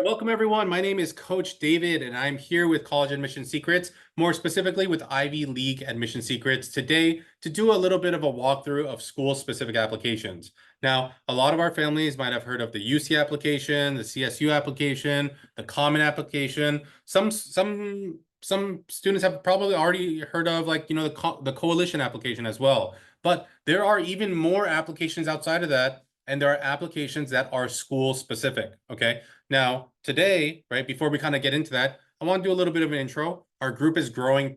right, welcome everyone. My name is Coach David, and I'm here with College Admission Secrets, more specifically with Ivy League Admission Secrets today to do a little bit of a walkthrough of school-specific applications. Now, a lot of our families might have heard of the UC application, the CSU application, the Common application. Some students have probably already heard of the Coalition application as well. But there are even more applications outside of that, and there are applications that are school-specific, okay? Now, today, right, before we kind of get into that, I want to do a little bit of an intro. Our group is growing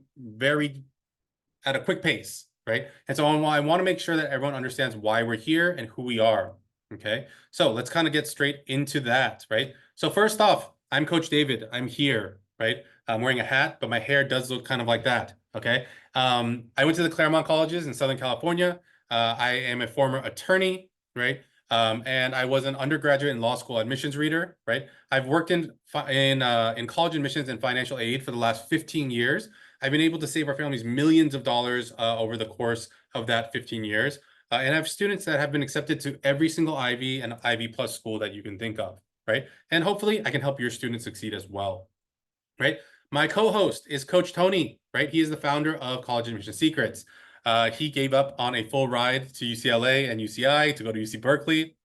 at a quick pace, right? And so I want to make sure that everyone understands why we're here and who we are, okay? So let's kind of get straight into that, right? So first off, I'm Coach David. I'm here, right? I'm wearing a hat, but my hair does look kind of like that, okay? I went to the Claremont colleges in Southern California. I am a former attorney, right? And I was an undergraduate and law school admissions reader, right? I've worked in college admissions and financial aid for the last 15 years. I've been able to save our families millions of dollars over the course of that 15 years. And I have students that have been accepted to every single Ivy and Ivy Plus school that you can think of, right? And hopefully I can help your students succeed as well, right? My co-host is Coach Tony, right? He is the founder of College Admission Secrets. He gave up on a full ride to UCLA and UCI to go to UC Berkeley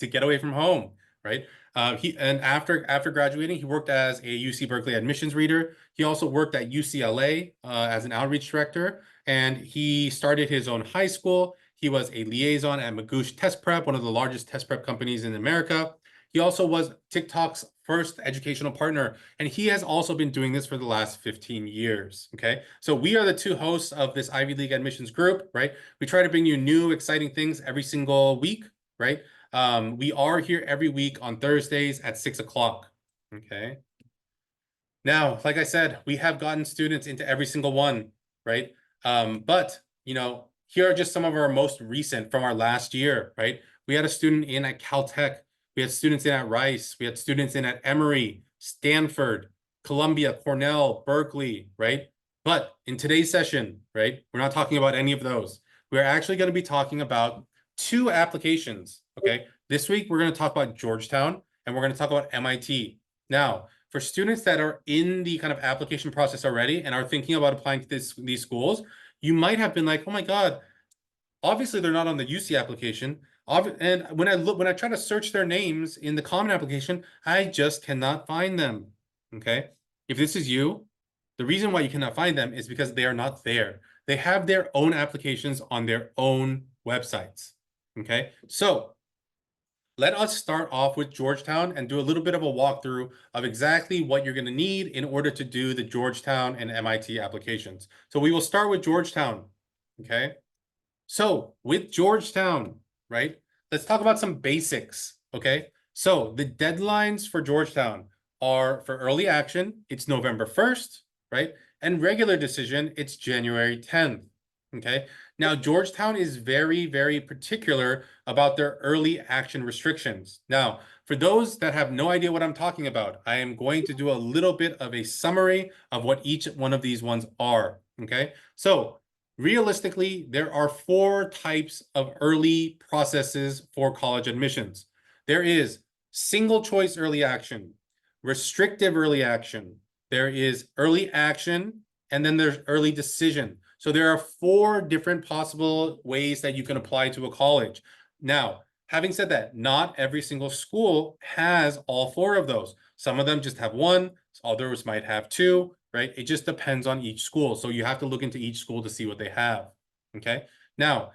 to get away from home, right? After graduating, he worked as a UC Berkeley admissions reader. He also worked at UCLA as an outreach director, and he started his own high school. He was a liaison at Magoosh Test Prep, one of the largest test prep companies in America. He also was TikTok's first educational partner, and he has also been doing this for the last 15 years, okay? So we are the two hosts of this Ivy League admissions group, right? We try to bring you new, exciting things every single week, right? We are here every week on Thursdays at 6 o'clock, okay? Now, like I said, we have gotten students into every single one, right? But, here are just some of our most recent from our last year, right? We had a student in at Caltech. We had students in at Rice. We had students in at Emory, Stanford, Columbia, Cornell, Berkeley, right? But in today's session, right, we're not talking about any of those. We're actually going to be talking about two applications, okay? This week, we're going to talk about Georgetown, and we're going to talk about MIT. Now, for students that are in the kind of application process already and are thinking about applying to these schools, you might have been like, oh my God, obviously they're not on the UC application. And when I try to search their names in the Common application, I just cannot find them, okay? If this is you, the reason why you cannot find them is because they are not there. They have their own applications on their own websites, okay? So let us start off with Georgetown and do a little bit of a walkthrough of exactly what you're going to need in order to do the Georgetown and MIT applications. So we will start with Georgetown, okay? So with Georgetown, right, let's talk about some basics, okay? So the deadlines for Georgetown are for early action, it's November 1st, right? And regular decision, it's January 10th, okay? Now, Georgetown is very, very particular about their early action restrictions. Now, for those that have no idea what I'm talking about, I am going to do a little bit of a summary of what each one of these ones are, okay? So realistically, there are 4 types of early processes for college admissions. There is single choice early action, restrictive early action, there is early action, and then there's early decision. So there are 4 different possible ways that you can apply to a college. Now, having said that, not every single school has all 4 of those. Some of them just have 1, others might have 2, right? It just depends on each school. So you have to look into each school to see what they have, okay? Now,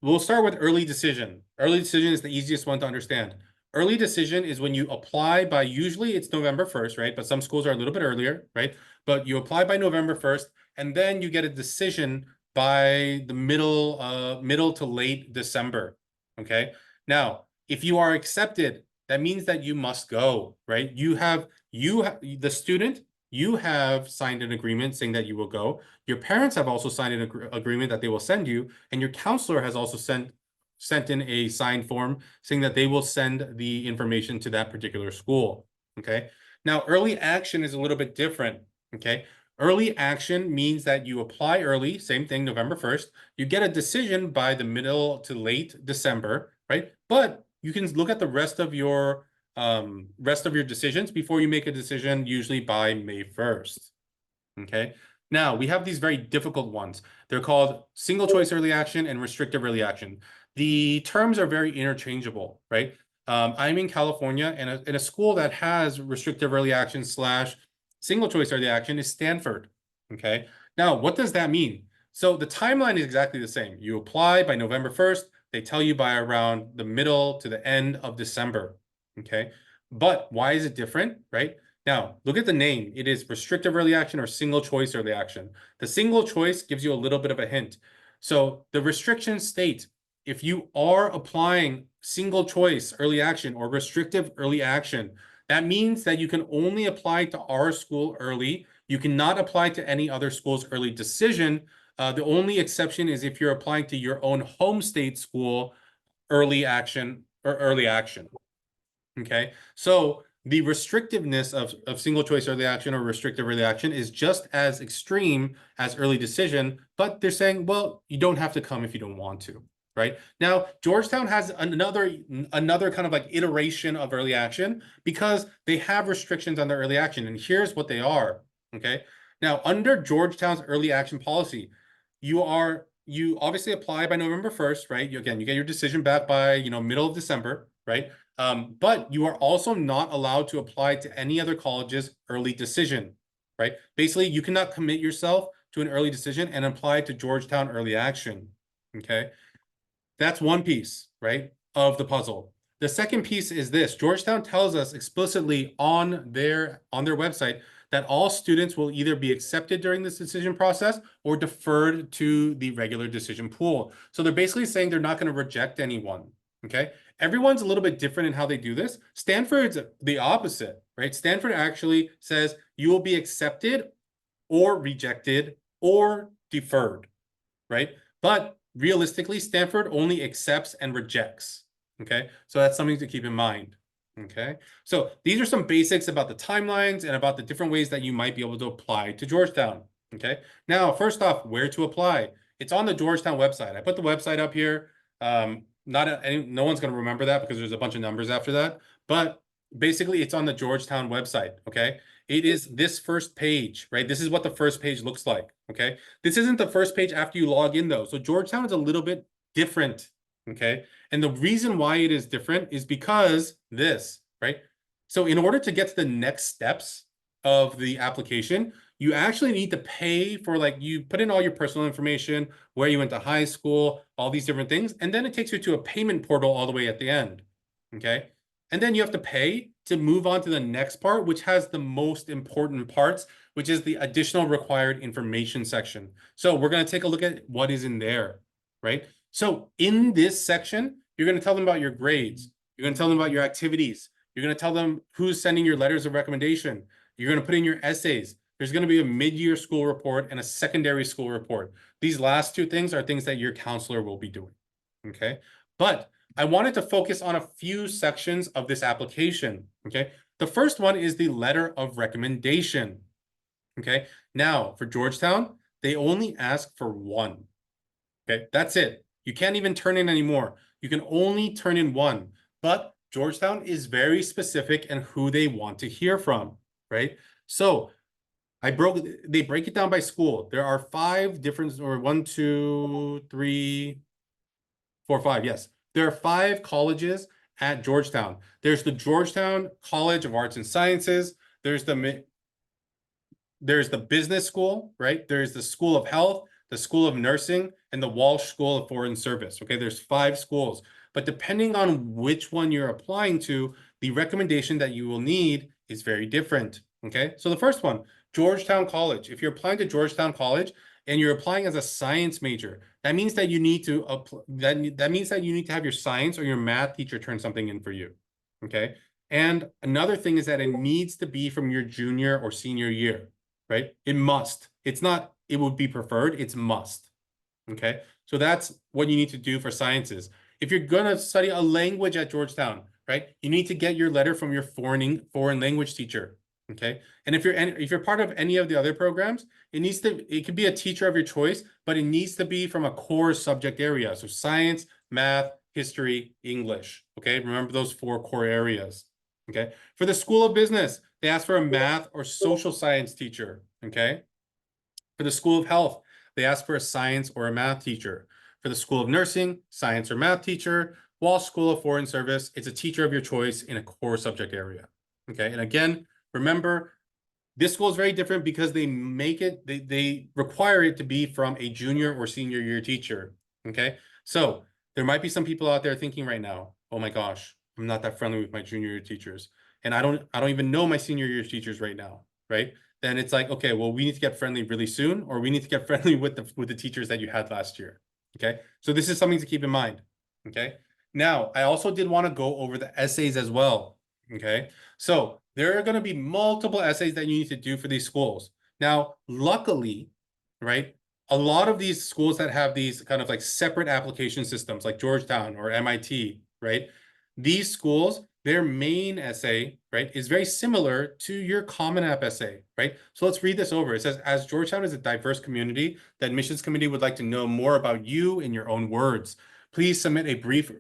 we'll start with early decision. Early decision is the easiest one to understand. Early decision is when you apply by, usually it's November 1st, right? But some schools are a little bit earlier, right? But you apply by November 1st, and then you get a decision by the middle to late December, okay? Now, if you are accepted, that means that you must go, right? The student, you have signed an agreement saying that you will go. Your parents have also signed an agreement that they will send you, and your counselor has also sent in a signed form saying that they will send the information to that particular school, okay? Now, early action is a little bit different, okay? Early action means that you apply early, same thing, November 1st. You get a decision by the middle to late December, right? But you can look at the rest of your rest of your decisions before you make a decision, usually by May 1st. Okay. Now we have these very difficult ones. They're called single choice early action and restrictive early action. The terms are very interchangeable, right? I'm in California, and in a school that has restrictive early action slash single choice early action is Stanford. Okay. Now, what does that mean? So the timeline is exactly the same. You apply by November 1st. They tell you by around the middle to the end of December. Okay. But why is it different, right? Now, look at the name. It is restrictive early action or single choice early action. The single choice gives you a little bit of a hint. So the restrictions state if you are applying single choice early action or restrictive early action, that means that you can only apply to our school early. You cannot apply to any other school's early decision. The only exception is if you're applying to your own home state school early action or early action. Okay, so the restrictiveness of single choice early action or restrictive early action is just as extreme as early decision, but they're saying, well, you don't have to come if you don't want to, right? Now, Georgetown has another kind of like iteration of early action because they have restrictions on their early action, and here's what they are, okay? Now, under Georgetown's early action policy, you obviously apply by November 1st, right? You get your decision back by, middle of December, right? But you are also not allowed to apply to any other college's early decision, right? Basically, you cannot commit yourself to an early decision and apply to Georgetown early action, okay? That's one piece, right, of the puzzle. The second piece is this. Georgetown tells us explicitly on their website that all students will either be accepted during this decision process or deferred to the regular decision pool. So they're basically saying they're not going to reject anyone, okay? Everyone's a little bit different in how they do this. Stanford's the opposite, right? Stanford actually says you will be accepted or rejected or deferred, right? But realistically, Stanford only accepts and rejects, okay? So that's something to keep in mind, okay? So these are some basics about the timelines and about the different ways that you might be able to apply to Georgetown, okay? Now, first off, where to apply? It's on the Georgetown website. I put the website up here. No one's going to remember that because there's a bunch of numbers after that, but basically it's on the Georgetown website, okay? It is this first page, right? This is what the first page looks like, okay? This isn't the first page after you log in, though. So Georgetown is a little bit different, okay? And the reason why it is different is because this, right? So in order to get to the next steps of the application, you actually need to pay for, like, you put in all your personal information, where you went to high school, all these different things, and then it takes you to a payment portal all the way at the end, okay? And then you have to pay to move on to the next part, which has the most important parts, which is the additional required information section. So we're going to take a look at what is in there, right? So in this section, you're going to tell them about your grades. You're going to tell them about your activities. You're going to tell them who's sending your letters of recommendation. You're going to put in your essays. There's going to be a mid-year school report and a secondary school report. These last two things are things that your counselor will be doing, okay? But I wanted to focus on a few sections of this application, okay? The first one is the letter of recommendation, okay? Now, for Georgetown, they only ask for one, okay? That's it. You can't even turn in any more. You can only turn in one, but Georgetown is very specific in who they want to hear from, right? So they break it down by school. There are 5 different, or 1, 2, 3, 4, 5, yes. There are 5 colleges at Georgetown. There's the Georgetown College of Arts and Sciences. There's the business school, right? There's the School of Health, the School of Nursing, and the Walsh School of Foreign Service. Okay, there's 5 schools. But depending on which one you're applying to, the recommendation that you will need is very different. Okay, so the first one, Georgetown College. If you're applying to Georgetown College and you're applying as a science major, that means that you need to that means that you need to have your science or your math teacher turn something in for you. Okay, and another thing is that it needs to be from your junior or senior year, right? It must. It's not, it would be preferred, it's must. Okay, so that's what you need to do for sciences. If you're going to study a language at Georgetown, right, you need to get your letter from your foreign language teacher. Okay, and if you're part of any of the other programs, it could be a teacher of your choice, but it needs to be from a core subject area. So science, math, history, English. Okay, remember those 4 core areas. Okay. For the School of Business, they ask for a math or social science teacher. Okay. For the School of Health, they ask for a science or a math teacher. For the School of Nursing, science or math teacher. While School of Foreign Service, it's a teacher of your choice in a core subject area. Okay. And again, remember, this school is very different because they make it, they require it to be from a junior or senior year teacher. Okay. So there might be some people out there thinking right now, oh my gosh, I'm not that friendly with my junior year teachers. And I don't even know my senior year teachers right now. Right. Then it's like, okay, well, we need to get friendly really soon, or we need to get friendly with the teachers that you had last year. Okay. So this is something to keep in mind. Okay. Now, I also did want to go over the essays as well. Okay. So there are going to be multiple essays that you need to do for these schools. Now, luckily, right, a lot of these schools that have these kind of like separate application systems like Georgetown or MIT, right, these schools, their main essay, right, is very similar to your Common App essay, right? So let's read this over. It says, as Georgetown is a diverse community, the admissions committee would like to know more about you in your own words. Please submit a brief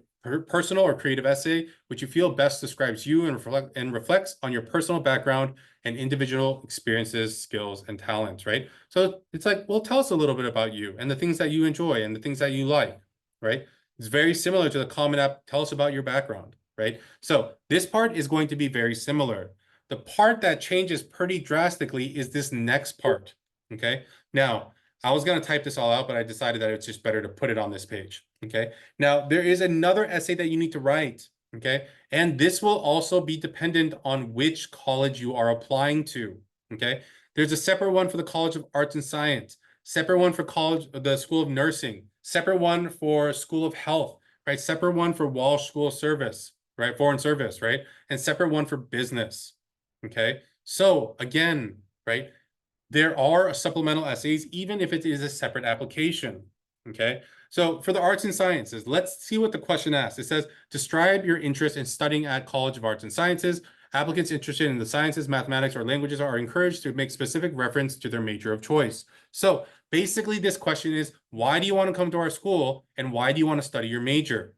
personal or creative essay which you feel best describes you and reflects on your personal background and individual experiences, skills, and talents, right? So it's like, well, tell us a little bit about you and the things that you enjoy and the things that you like, right? It's very similar to the Common App, tell us about your background, right? So this part is going to be very similar. The part that changes pretty drastically is this next part, okay? Now, I was going to type this all out, but I decided that it's just better to put it on this page. Okay. Now, there is another essay that you need to write. Okay. And this will also be dependent on which college you are applying to. Okay. There's a separate one for the College of Arts and Science, separate one for the School of Nursing, separate one for School of Health, right? Separate one for Walsh School of Service, right? Foreign Service, right? And separate one for business. Okay. So again, right? There are supplemental essays, even if it is a separate application. Okay. So for the arts and sciences, let's see what the question asks. It says, describe your interest in studying at College of Arts and Sciences. Applicants interested in the sciences, mathematics, or languages are encouraged to make specific reference to their major of choice. So basically this question is, why do you want to come to our school and why do you want to study your major?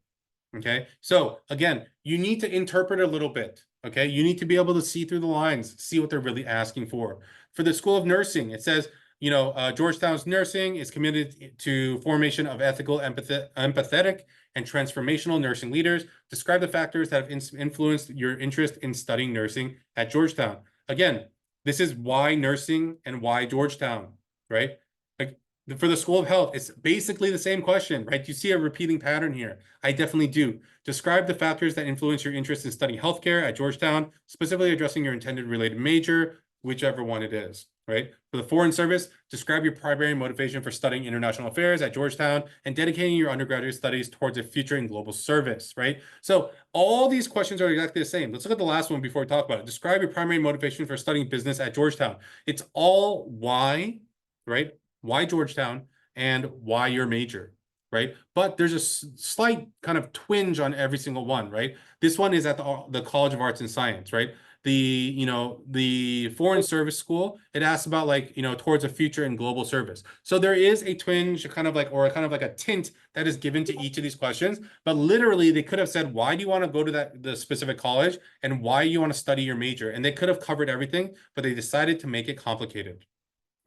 Okay. So again, you need to interpret a little bit. Okay. You need to be able to see through the lines, see what they're really asking for. For the School of Nursing, it says, Georgetown's nursing is committed to formation of ethical, empathetic, and transformational nursing leaders. Describe the factors that have influenced your interest in studying nursing at Georgetown. Again, this is why nursing and why Georgetown, right? Like for the School of Health, it's basically the same question, right? You see a repeating pattern here. I definitely do. Describe the factors that influence your interest in studying healthcare at Georgetown, specifically addressing your intended related major, whichever one it is, right? For the Foreign Service, describe your primary motivation for studying international affairs at Georgetown and dedicating your undergraduate studies towards a future in global service, right? So all these questions are exactly the same. Let's look at the last one before we talk about it. Describe your primary motivation for studying business at Georgetown. It's all why, right? Why Georgetown and why your major, right? But there's a slight kind of twinge on every single one, right? This one is at the College of Arts and Science, right? The Foreign Service School, it asks about like, towards a future in global service. So there is a twinge kind of like a tint that is given to each of these questions, but literally they could have said, why do you want to go to the specific college and why you want to study your major? And they could have covered everything, but they decided to make it complicated.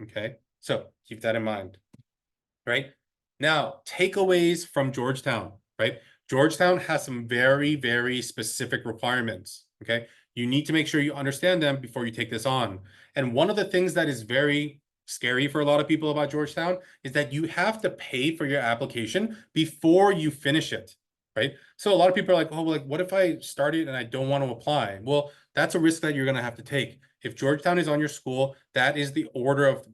Okay. So keep that in mind, right? Now, takeaways from Georgetown, right? Georgetown has some very, very specific requirements, okay? You need to make sure you understand them before you take this on. And one of the things that is very scary for a lot of people about Georgetown is that you have to pay for your application before you finish it, right? So a lot of people are like, oh, like, what if I started and I don't want to apply? Well, that's a risk that you're going to have to take. If Georgetown is on your school, that is the order of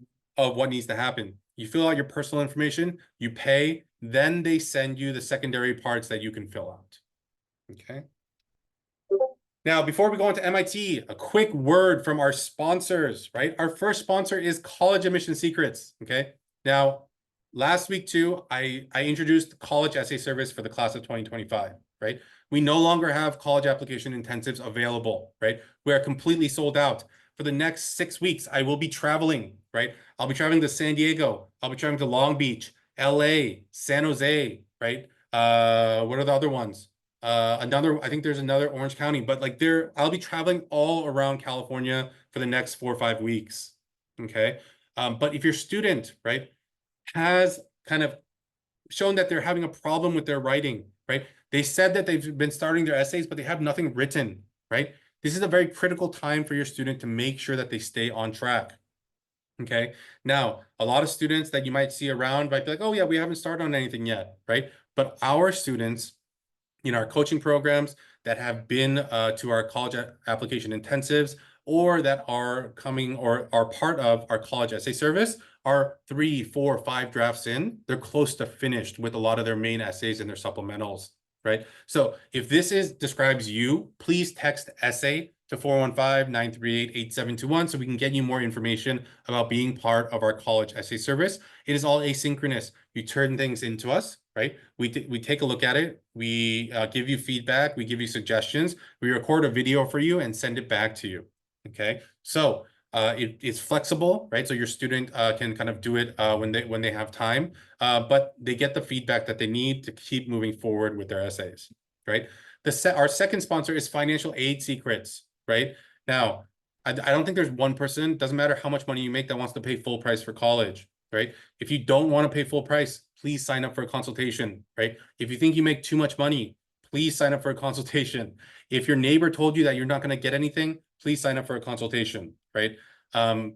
what needs to happen. You fill out your personal information, you pay, then they send you the secondary parts that you can fill out. Okay. Now, before we go into MIT, a quick word from our sponsors, right? Our first sponsor is College Admission Secrets. Okay. Now, last week too, I introduced college essay service for the class of 2025, right? We no longer have college application intensives available, right? We are completely sold out. For the next 6 weeks, I will be traveling, right? I'll be traveling to San Diego. I'll be traveling to Long Beach, LA, San Jose, right? What are the other ones? I think there's another Orange County, but like I'll be traveling all around California for the next 4 or 5 weeks. Okay. But if your student, right, has kind of shown that they're having a problem with their writing, right? They said that they've been starting their essays, but they have nothing written, right? This is a very critical time for your student to make sure that they stay on track. Okay. Now, a lot of students that you might see around might be like, oh yeah, we haven't started on anything yet, right? But our students in our coaching programs that have been to our college application intensives or that are coming or are part of our college essay service are 3, 4, 5 drafts in. They're close to finished with a lot of their main essays and their supplementals, right? So if describes you, please text essay to 415-938-8721 so we can get you more information about being part of our college essay service. It is all asynchronous. You turn things into us, right? We take a look at it. We give you feedback. We give you suggestions. We record a video for you and send it back to you. Okay. So it's flexible, right? So your student can kind of do it when they have time, but they get the feedback that they need to keep moving forward with their essays, right? Our second sponsor is Financial Aid Secrets, right? Now, I don't think there's one person, doesn't matter how much money you make, that wants to pay full price for college, right? If you don't want to pay full price, please sign up for a consultation, right? If you think you make too much money, please sign up for a consultation. If your neighbor told you that you're not going to get anything, please sign up for a consultation, right?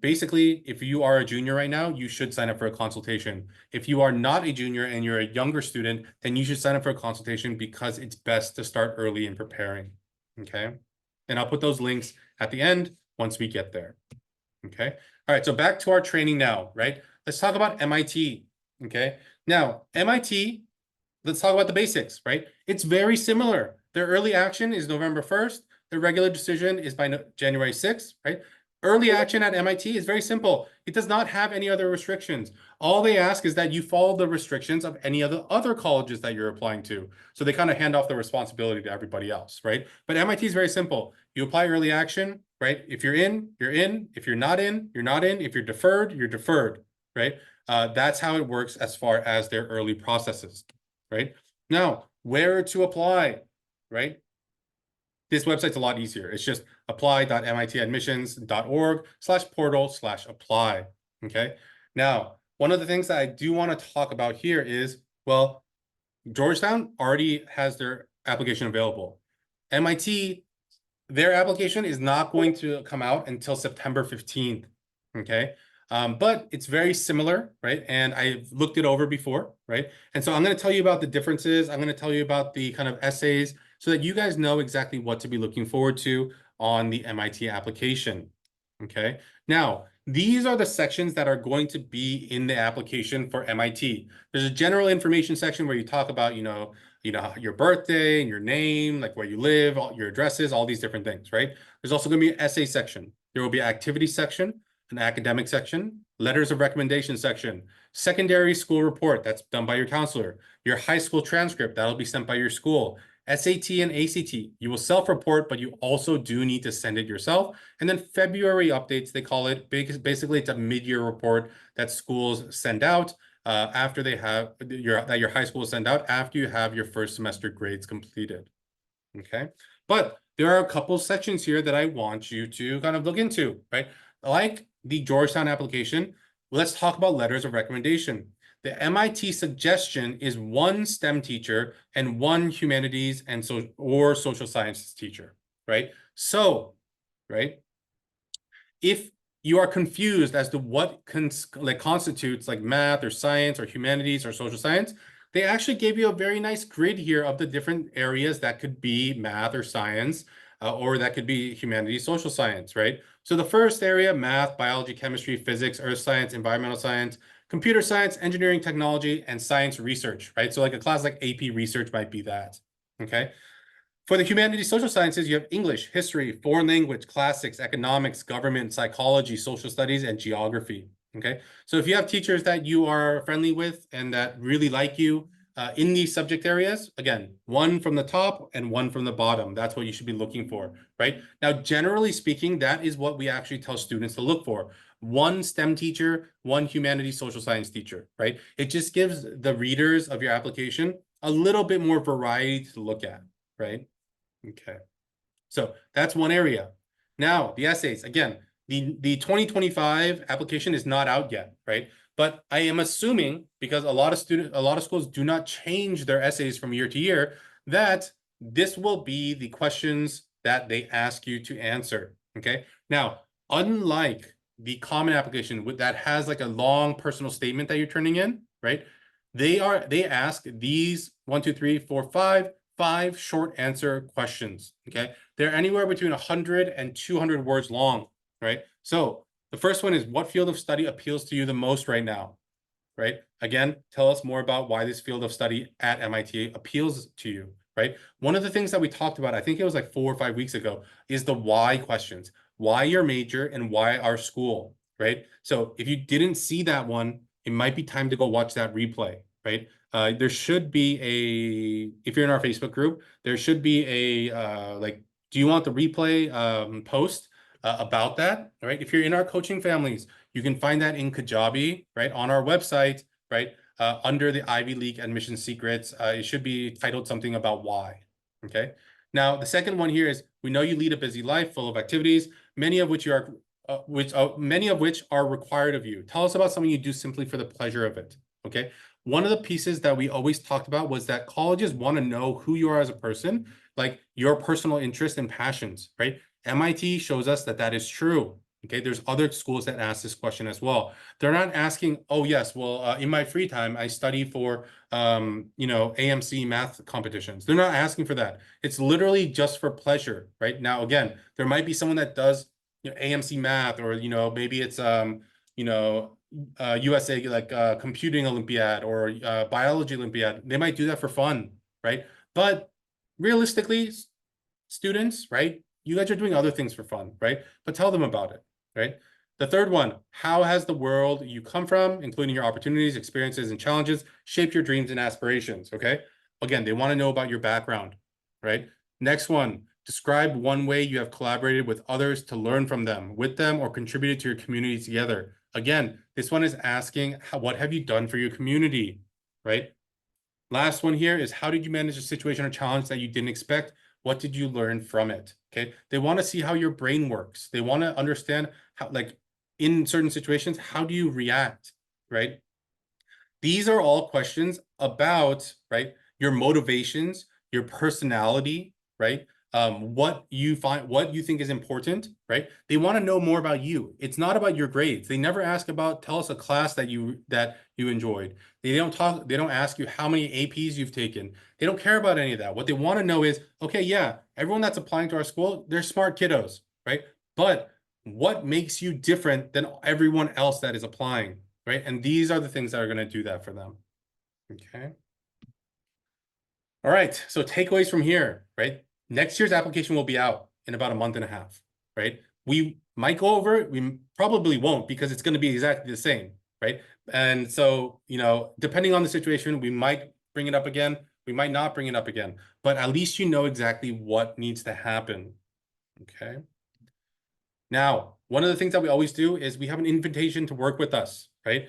Basically, if you are a junior right now, you should sign up for a consultation. If you are not a junior and you're a younger student, then you should sign up for a consultation because it's best to start early in preparing, okay? And I'll put those links at the end once we get there, okay? All right, so back to our training now, right? Let's talk about MIT, okay? Now, MIT, let's talk about the basics, right? It's very similar. Their early action is November 1st. The regular decision is by January 6th, right? Early action at MIT is very simple. It does not have any other restrictions. All they ask is that you follow the restrictions of any of the other colleges that you're applying to. So they kind of hand off the responsibility to everybody else, right? But MIT is very simple. You apply early action, right? If you're in, you're in. If you're not in, you're not in. If you're deferred, you're deferred, right? That's how it works as far as their early processes, right? Now, where to apply, right? This website's a lot easier. It's just apply.mitadmissions.org/portal/apply, okay? Now, one of the things that I do want to talk about here is, well, Georgetown already has their application available. MIT, their application is not going to come out until September 15th, okay? But it's very similar, right? And I've looked it over before, right? And so I'm going to tell you about the differences. I'm going to tell you about the kind of essays so that you guys know exactly what to be looking forward to on the MIT application, okay? Now, these are the sections that are going to be in the application for MIT. There's a general information section where you talk about, your birthday and your name, like where you live, all your addresses, all these different things, right? There's also going to be an essay section. There will be an activity section, an academic section, letters of recommendation section, secondary school report that's done by your counselor, your high school transcript that'll be sent by your school, SAT and ACT. You will self-report, but you also do need to send it yourself. And then February updates, they call it. Basically, it's a mid-year report that schools send out after they have that your high school send out after you have your first semester grades completed. Okay, but there are a couple sections here that I want you to kind of look into, right? Like the Georgetown application, let's talk about letters of recommendation. The MIT suggestion is one STEM teacher and one humanities and social sciences teacher, right? So, right, if you are confused as to what constitutes like math or science or humanities or social science, they actually gave you a very nice grid here of the different areas that could be math or science, or that could be humanities, social science, right? So the first area, math, biology, chemistry, physics, earth science, environmental science, computer science, engineering, technology, and science research, right? So like a class like AP research might be that, okay? For the humanities, social sciences, you have English, history, foreign language, classics, economics, government, psychology, social studies, and geography, okay? So if you have teachers that you are friendly with and that really like you in these subject areas, again, one from the top and one from the bottom. That's what you should be looking for, right? Now, generally speaking, that is what we actually tell students to look for. One STEM teacher, one humanities, social science teacher, right? It just gives the readers of your application a little bit more variety to look at. right? Okay. So that's one area. Now, the essays, again, the 2025 application is not out yet, right? But I am assuming, because a lot of schools do not change their essays from year to year, that this will be the questions that they ask you to answer. Okay. Now, unlike the common application that has like a long personal statement that you're turning in, right? They ask these 1, 2, 3, 4, 5 short answer questions. Okay. They're anywhere between 100 and 200 words long, right? So the first one is, what field of study appeals to you the most right now, right? Again, tell us more about why this field of study at MIT appeals to you, right? One of the things that we talked about, I think it was like 4 or 5 weeks ago, is the why questions. Why your major and why our school, right? So if you didn't see that one, it might be time to go watch that replay, right? There should be if you're in our Facebook group, there should be like, do you want the replay post about that, right? If you're in our coaching families, you can find that in Kajabi, right, on our website, right, under the Ivy League admission secrets. It should be titled something about why, okay? Now, the second one here is, we know you lead a busy life full of activities, many of which are required of you. Tell us about something you do simply for the pleasure of it, okay? One of the pieces that we always talked about was that colleges want to know who you are as a person, like your personal interests and passions, right? MIT shows us that that is true. Okay, there's other schools that ask this question as well. They're not asking, oh yes, well, in my free time, I study for, AMC math competitions. They're not asking for that. It's literally just for pleasure, right? Now, again, there might be someone that does, AMC math, or, maybe it's, USA, like computing Olympiad or biology Olympiad. They might do that for fun, right? But realistically, students, right? You guys are doing other things for fun, right? But tell them about it, right? The third one, how has the world you come from, including your opportunities, experiences, and challenges, shaped your dreams and aspirations, okay? Again, they want to know about your background, right? Next one, describe one way you have collaborated with others to learn from them, with them, or contributed to your community together. Again, this one is asking, what have you done for your community, right? Last one here is, how did you manage a situation or challenge that you didn't expect? What did you learn from it? Okay. They want to see how your brain works. They want to understand how, like, in certain situations, how do you react, right? These are all questions about, right, your motivations, your personality, right? What you think is important, right? They want to know more about you. It's not about your grades. They never ask about, tell us a class that you enjoyed. They don't ask you how many APs you've taken. They don't care about any of that. What they want to know is, okay, yeah, everyone that's applying to our school, they're smart kiddos, right? But what makes you different than everyone else that is applying, right? And these are the things that are going to do that for them. Okay. All right. So takeaways from here, right? Next year's application will be out in about a month and a half, right? We might go over it. We probably won't, because it's going to be exactly the same, right? And so, depending on the situation, we might bring it up again. We might not bring it up again, but at least you know exactly what needs to happen. Okay. Now, one of the things that we always do is we have an invitation to work with us, right?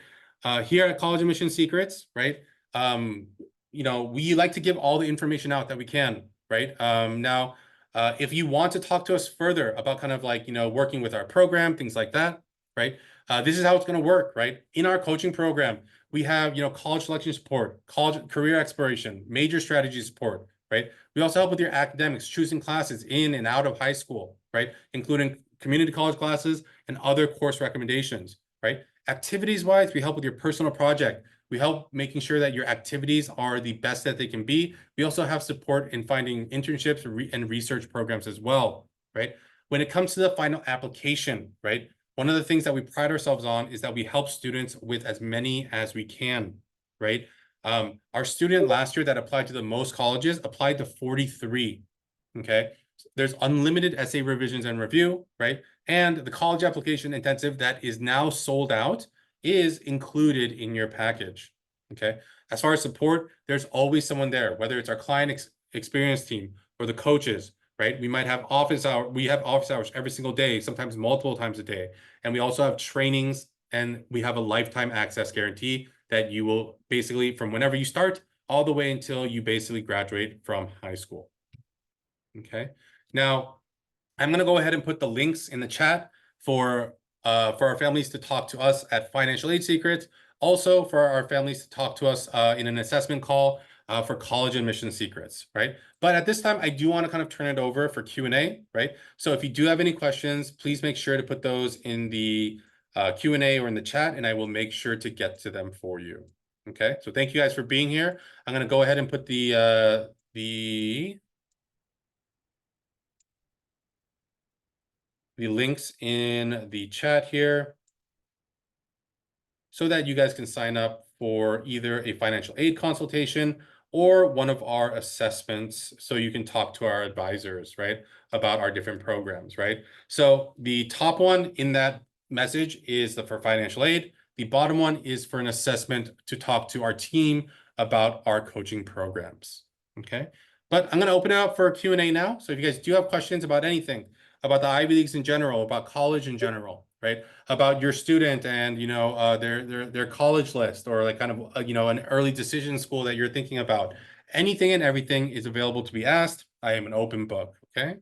Here at College Admission Secrets, right? We like to give all the information out that we can, right? Now, if you want to talk to us further about kind of like, working with our program, things like that, right? This is how it's going to work, right? In our coaching program, we have, college selection support, college career exploration, major strategy support, right? We also help with your academics, choosing classes in and out of high school, right? Including community college classes and other course recommendations, right? Activities wise, we help with your personal project. We help making sure that your activities are the best that they can be. We also have support in finding internships and research programs as well, right? When it comes to the final application, right? One of the things that we pride ourselves on is that we help students with as many as we can, right? Our student last year that applied to the most colleges applied to 43, okay? There's unlimited essay revisions and review, right? And the college application intensive that is now sold out is included in your package, okay? As far as support, there's always someone there, whether it's our client experience team or the coaches, right? We have office hours every single day, sometimes multiple times a day. And we also have trainings, and we have a lifetime access guarantee that you will basically, from whenever you start all the way until you basically graduate from high school. Okay. Now, I'm going to go ahead and put the links in the chat for our families to talk to us at Financial Aid Secrets. Also, for our families to talk to us in an assessment call for college admission secrets, right? But at this time, I do want to kind of turn it over for Q&A, right? So if you do have any questions, please make sure to put those in the Q&A or in the chat, and I will make sure to get to them for you. Okay, so thank you guys for being here. I'm going to go ahead and put the links in the chat here so that you guys can sign up for either a financial aid consultation or one of our assessments so you can talk to our advisors, right, about our different programs, right? So the top one in that message is for financial aid. The bottom one is for an assessment to talk to our team about our coaching programs, okay? But I'm going to open it up for Q&A now. So if you guys do have questions about anything, about the Ivy Leagues in general, about college in general, right? About your student and their college list, or like kind of an early decision school that you're thinking about. Anything and everything is available to be asked. I am an open book. Okay.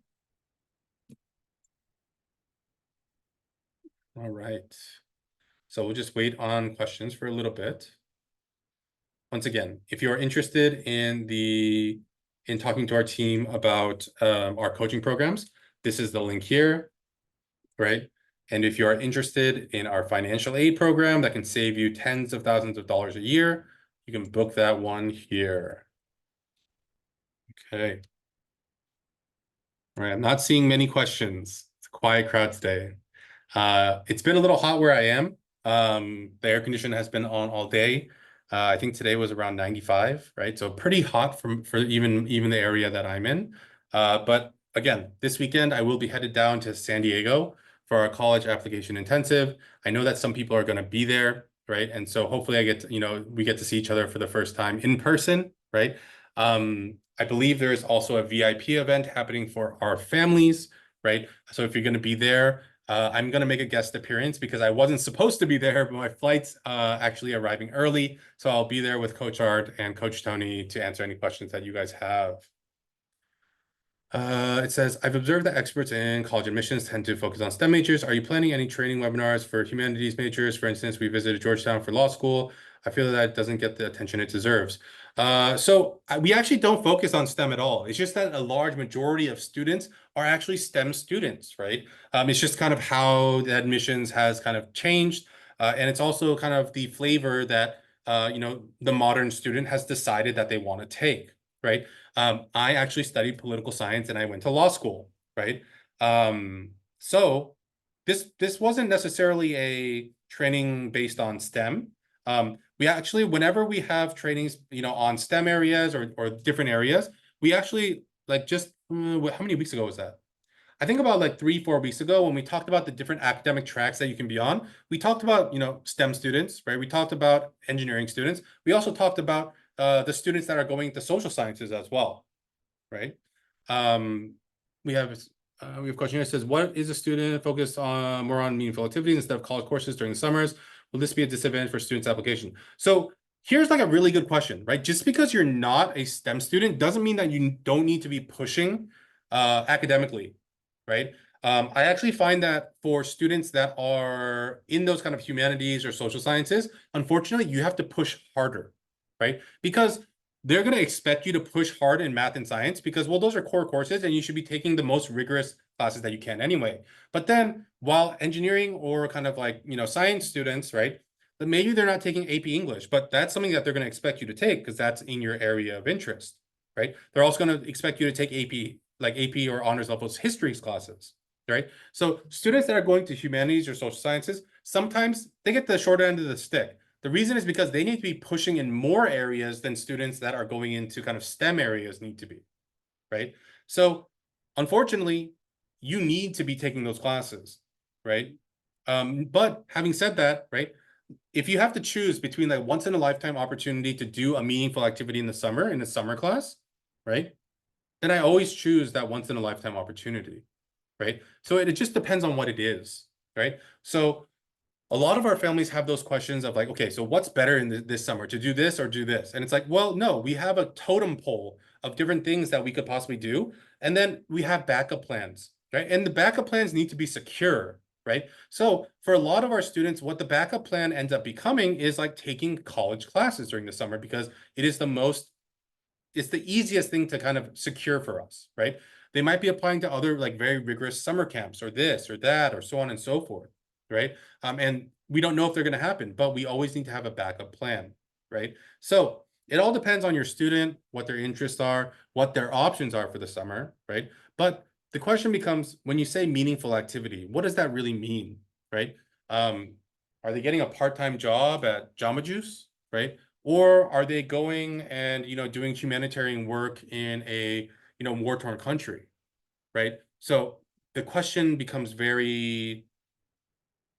All right. So we'll just wait on questions for a little bit. Once again, if you are interested in talking to our team about our coaching programs, this is the link here, right? And if you are interested in our financial aid program that can save you tens of thousands of dollars a year, you can book that one here. Okay. All right, I'm not seeing many questions. It's a quiet crowd today. It's been a little hot where I am. The air conditioner has been on all day. I think today was around 95, right? So pretty hot for even the area that I'm in. But again, this weekend I will be headed down to San Diego for our college application intensive. I know that some people are going to be there, right? And so hopefully we get to see each other for the first time in person, right? I believe there is also a VIP event happening for our families, right? So if you're going to be there, I'm going to make a guest appearance because I wasn't supposed to be there, but my flight's actually arriving early. So I'll be there with Coach Art and Coach Tony to answer any questions that you guys have. It says, I've observed that experts in college admissions tend to focus on STEM majors. Are you planning any training webinars for humanities majors? For instance, we visited Georgetown for law school. I feel that it doesn't get the attention it deserves. So we actually don't focus on STEM at all. It's just that a large majority of students are actually STEM students, right? It's just kind of how the admissions has kind of changed. And it's also kind of the flavor that, the modern student has decided that they want to take, right? I actually studied political science and I went to law school, right? So this wasn't necessarily a training based on STEM. We actually, whenever we have trainings, on STEM areas or different areas, we actually how many weeks ago was that? I think about like 3-4 weeks ago when we talked about the different academic tracks that you can be on. We talked about, STEM students, right? We talked about engineering students. We also talked about the students that are going to social sciences as well, right? We have a question here that says, what is a student focused on more on meaningful activities instead of college courses during the summers? Will this be a disadvantage for students' application? So here's like a really good question, right? Just because you're not a STEM student doesn't mean that you don't need to be pushing academically, right? I actually find that for students that are in those kind of humanities or social sciences, unfortunately, you have to push harder, right? Because they're going to expect you to push hard in math and science because, well, those are core courses and you should be taking the most rigorous classes that you can anyway. But then while engineering or kind of like, science students, right, but maybe they're not taking AP English, but that's something that they're going to expect you to take because that's in your area of interest, right? They're also going to expect you to take AP or honors levels history classes, right? So students that are going to humanities or social sciences, sometimes they get the short end of the stick. The reason is because they need to be pushing in more areas than students that are going into kind of STEM areas need to be, right? So unfortunately, you need to be taking those classes, right? But having said that, right, if you have to choose between like once in a lifetime opportunity to do a meaningful activity in the summer class, right, then I always choose that once in a lifetime opportunity, right? So it just depends on what it is, right? So a lot of our families have those questions of like, okay, so what's better in this summer, to do this or do this? And it's like, well, no, we have a totem pole of different things that we could possibly do. And then we have backup plans, right? And the backup plans need to be secure, right? So for a lot of our students, what the backup plan ends up becoming is like taking college classes during the summer, because it is it's the easiest thing to kind of secure for us, right? They might be applying to other like very rigorous summer camps or this or that or so on and so forth, right? And we don't know if they're going to happen, but we always need to have a backup plan, right? So it all depends on your student, what their interests are, what their options are for the summer, right? But the question becomes, when you say meaningful activity, what does that really mean, right? Um, are they getting a part-time job at Jamba Juice, right? Or are they going and, doing humanitarian work in a, war-torn country, right? So the question becomes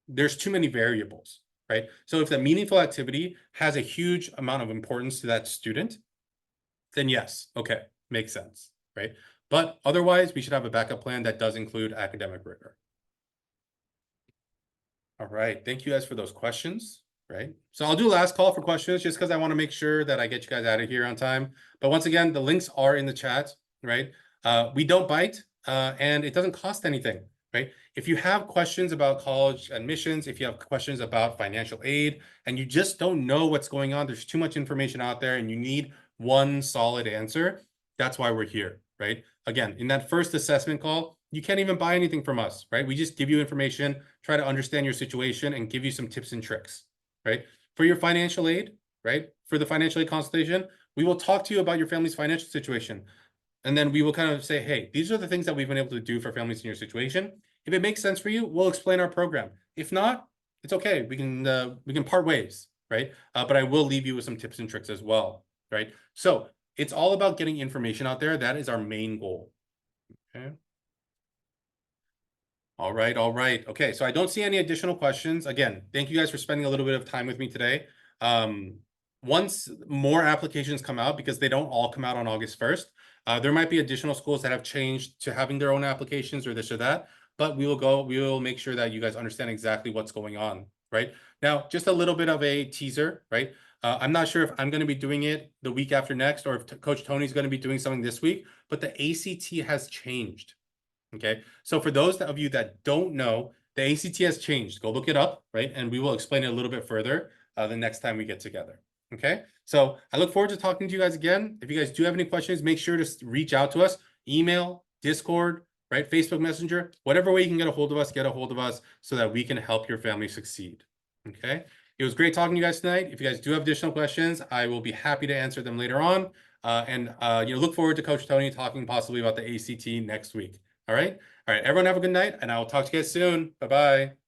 there's too many variables, right? So if the meaningful activity has a huge amount of importance to that student, then yes, okay, makes sense, right? But otherwise, we should have a backup plan that does include academic rigor. All right, thank you guys for those questions, right? So I'll do last call for questions just because I want to make sure that I get you guys out of here on time. But once again, the links are in the chat, right? We don't bite, and it doesn't cost anything, right? If you have questions about college admissions, if you have questions about financial aid, and you just don't know what's going on, there's too much information out there and you need one solid answer, that's why we're here, right? Again, in that first assessment call, you can't even buy anything from us, right? We just give you information, try to understand your situation, and give you some tips and tricks, right? For your financial aid, right? For the financial aid consultation, we will talk to you about your family's financial situation. And then we will kind of say, hey, these are the things that we've been able to do for families in your situation. If it makes sense for you, we'll explain our program. If not, it's okay. We can part ways, right? But I will leave you with some tips and tricks as well, right? So it's all about getting information out there. That is our main goal. Okay. All right, all right. Okay, so I don't see any additional questions. Again, thank you guys for spending a little bit of time with me today. Once more applications come out, because they don't all come out on August 1st, there might be additional schools that have changed to having their own applications or this or that, but we will make sure that you guys understand exactly what's going on, right? Now, just a little bit of a teaser, right? I'm not sure if I'm going to be doing it the week after next or if Coach Tony's going to be doing something this week, but the ACT has changed. Okay, so for those of you that don't know, the ACT has changed. Go look it up, right? And we will explain it a little bit further the next time we get together. Okay, so I look forward to talking to you guys again. If you guys do have any questions, make sure to reach out to us, email, Discord, right? Facebook Messenger, whatever way you can get a hold of us so that we can help your family succeed. Okay, it was great talking to you guys tonight. If you guys do have additional questions, I will be happy to answer them later on. Look forward to Coach Tony talking possibly about the ACT next week. All right. Everyone have a good night, and I will talk to you guys soon. Bye-bye.